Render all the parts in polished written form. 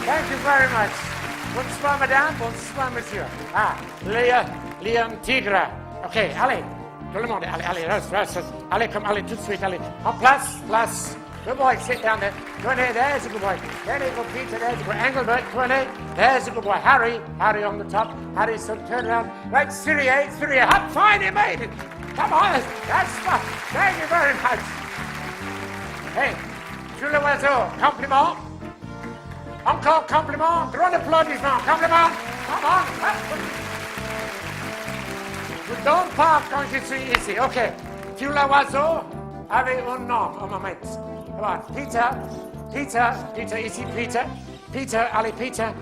Thank you very much. Bonsoir, madame. Bonsoir, monsieur. Ah, Liam Tigre. OK, allez. Tout le monde, allez, reste. Allez, allez, tout de suite, allez. En place. Good boy, sit down there. There's a good boy. There you go, Peter, there's a good boy. Engelbert, there's a good boy. Harry on the top. Harry, so turn around. Right, Syria. How fine you made it. Come on, that's fine. Thank you very much. Hey, sur l'oiseau, compliment. Encore compliment. Grand applaudissement. Compliment. Come on. Je donne pas quand je suis ici. OK. Sur l'oiseau, avec un nom, un moment. Come on. Peter, ici, Peter, allez, Peter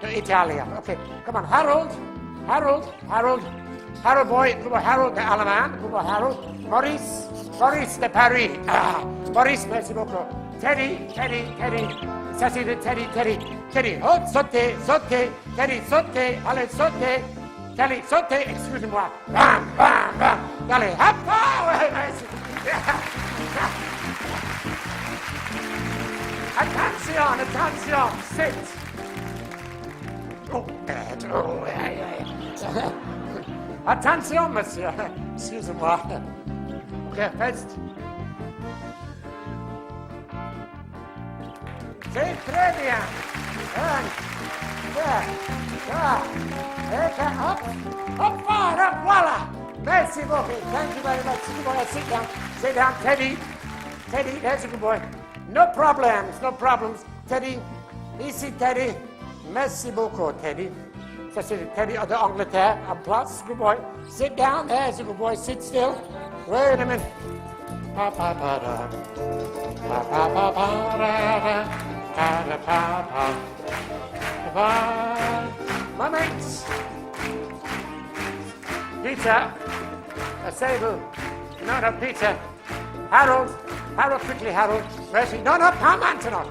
de Italia. OK. Come on. Harold boy, Harold de Allemagne, Harold. Maurice de Paris. Maurice, merci beaucoup. Teddy. Ça c'est de Teddy. Oh, sautez. Teddy, sautez. Allez, sautez. Teddy, sautez. Excusez-moi. Bam. Allez, hop. Ouais, merci. Attention. Sit. Oh, Attention, monsieur. Excusez-moi. OK, fest. C'est très bien. Hop, voilà. Merci beaucoup. Thank you very much. Sit down, Teddy, there's a good boy. No problems. Teddy, ici, Teddy. Merci beaucoup, Teddy. Ça, c'est Teddy de Angleterre. En place, good boy. Sit down, there's a good boy. Sit still. Wait a minute. My mates. Peter. Sable. No, Peter. Harold, quickly, Harold. Mercy. No, pas maintenant,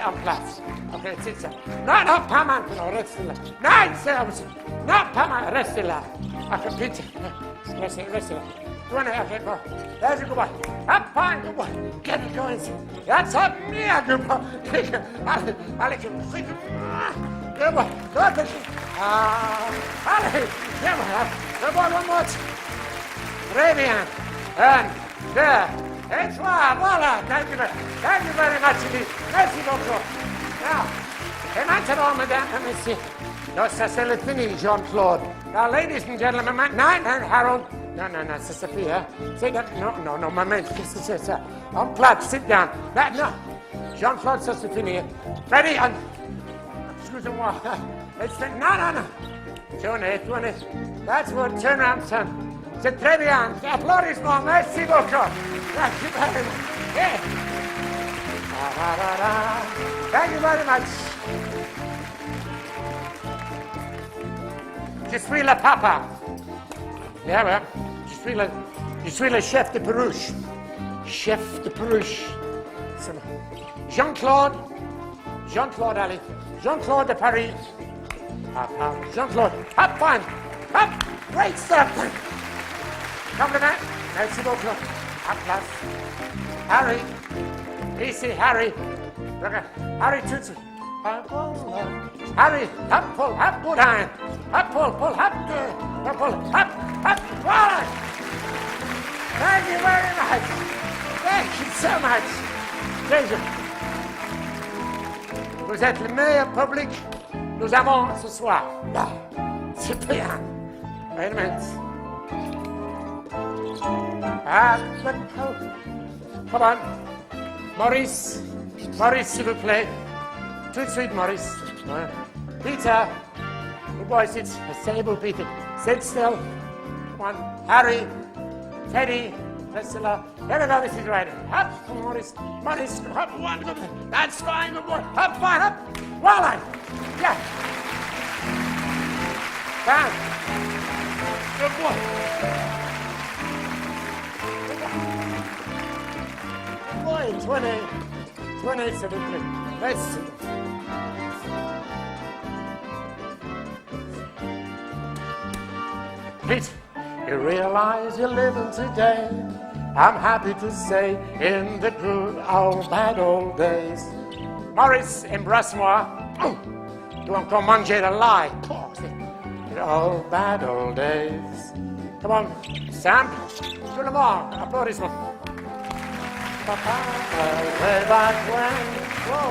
en place. OK, c'est ça. Non, pas maintenant, restez là. Non, pas maintenant, restez là. OK, Peter. Restez là. Okay, go. There's a good boy. Up, fine, good boy. Get it going. That's up, yeah, good boy. Allez, good boy. Go, allez, good boy, one more. Très bien. Un, deux, et trois, voilà. Thank you very much indeed. Merci beaucoup. Now, et maintenant, mesdames et messieurs. Non, ça c'est le fini, Jean-Claude. Now, ladies and gentlemen, Harold. No, ça suffit, hein? Sit down. No, maman, qu'est-ce que c'est ça? En place, sit down. No. Jean-Claude, ça c'est fini. Ready? Excusez-moi. No. Tournez. That's what, turn around, son. C'est très bien. Applaudissements, merci beaucoup. Thank you very much. Yeah. Thank you very much. Je suis le papa. Yeah, well, je suis le chef de peruche. Jean-Claude, allez. Jean-Claude de Paris. Jean-Claude, hop, fine. Hop, great stuff. Compliment. Merci beaucoup. Hop, place. Harry. Ici, Harry. Harry, tout de suite. Harry, hop, pull, hop, good hand. Hop, pull, hop, good. Pull, hop, voilà. Thank you very much. Thank you so much. Pleasure. Vous êtes le meilleur public nous avons ce soir. Là, c'est bien. Wait a minute. Come on. Maurice, s'il vous plaît. Tout de suite, Maurice. Peter. Good boy, sit. Stable, Peter. Sit still. Come on. Harry. Teddy. Restez là. There we go, this is right. Up, Maurice. Up, one, good. That's fine, good boy. Up, fine, up. Voila. Yeah. Down. Good boy. Good boy, 20, 73. Let's see. Pete, you realize you're living today. I'm happy to say in the good old bad old days. Maurice, embrasse-moi. Tu vas encore manger de l'ail. The old bad old days. Come on, Sam. Tout le monde, applaudissements. Way back when, whoa,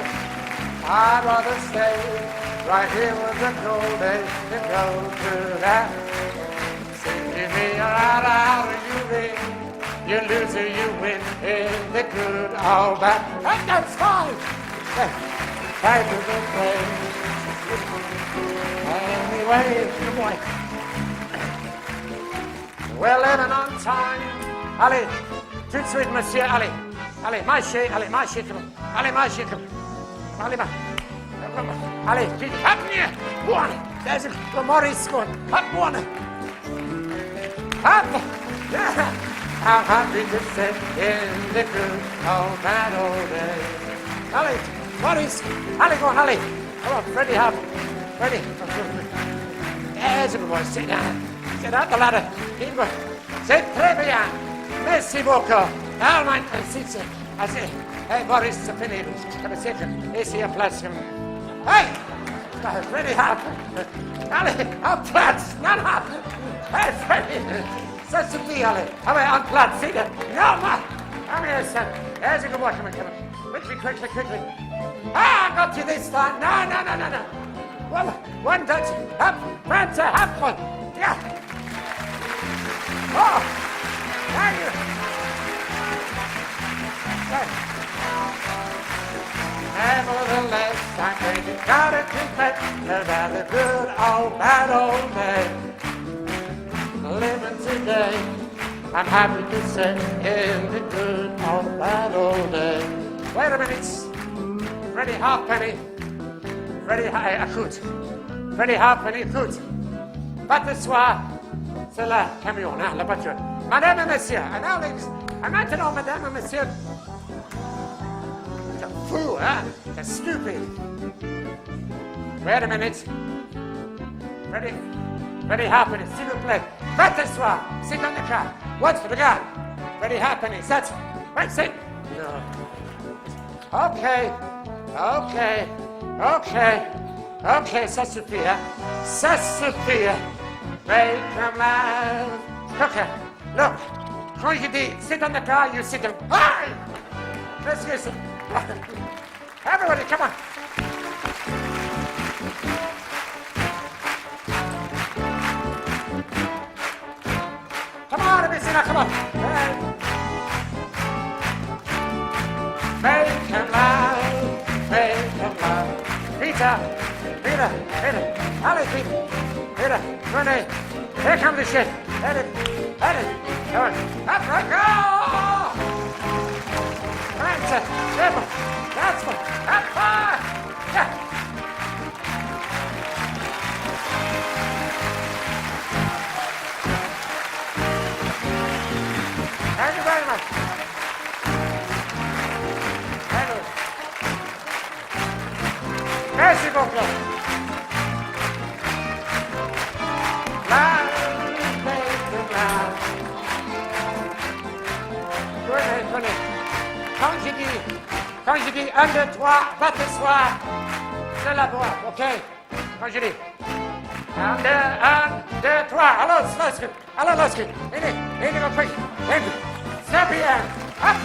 I'd rather stay right here with the cold days than go through that. Sing to me, you're out, you win. You lose or you win in the good old bad. That's fine. Back to the place. Anyway, good boy. We're living on time. Allez, tout de suite, monsieur, allez. Allez, marchez, allez, marchez, allez, marchez, allez, allez, vite, hop, near, one, there's a Maurice going, hop, one, hop, yeah, how happy to sit in the good old bad old days. Allez, Maurice, allez, go on, allez, come on, Freddie, hop, Freddie, there's a good boy, sit down, sit out the ladder, keep going, c'est très bien, merci beaucoup. Now, my sister, I say, hey, Boris, c'est fini. Come a second. Ici, à place. Hey! Freddie, hop. Allez, en place. Non, hop. Hey, Freddie. Ça suffit, allez. Allez, en place. See that? No, ma. Come here, son. There's a good boy. Come on. Quickly. Ah, I got you this time. No. Well, one touch. Hop. Francie, hop one. Yeah. Oh, thank you. Nevertheless, I'm going to gotta confess about the good old bad old day. Living today, I'm happy to say, in the good old bad old day. Wait a minute. Freddie Halfpenny. Freddie Halfpenny, écoute. Pas de soir, c'est le camion, hein, la voiture. Madame et monsieur, and maintenant, madame et monsieur, the fool, huh? The stupid. Wait a minute. Freddie Halfpenny, s'il vous plaît. Pas de soir, sit on the car. What's the guy? Freddie Halfpenny, that's right, sit. No. Okay, ça suffit, hein? Ça suffit. Make them laugh. Look. Quand je dis sit on the car, you sit on. Hi! Excuse me. Everybody, come on. Come on, Messina, come on. Make them laugh. Peter. Allez, Peter, Renee. Here comes the shit. Head it. Come on. Up, right, go! That's one. Up, far. Yeah. Thank you very much. Merci beaucoup. Quand je dis 1, 2, 3, va t'asseoir, c'est la voix, ok? Quand je dis 1, 2, 3, allons, Losky, allez, go quick, c'est bien, hop!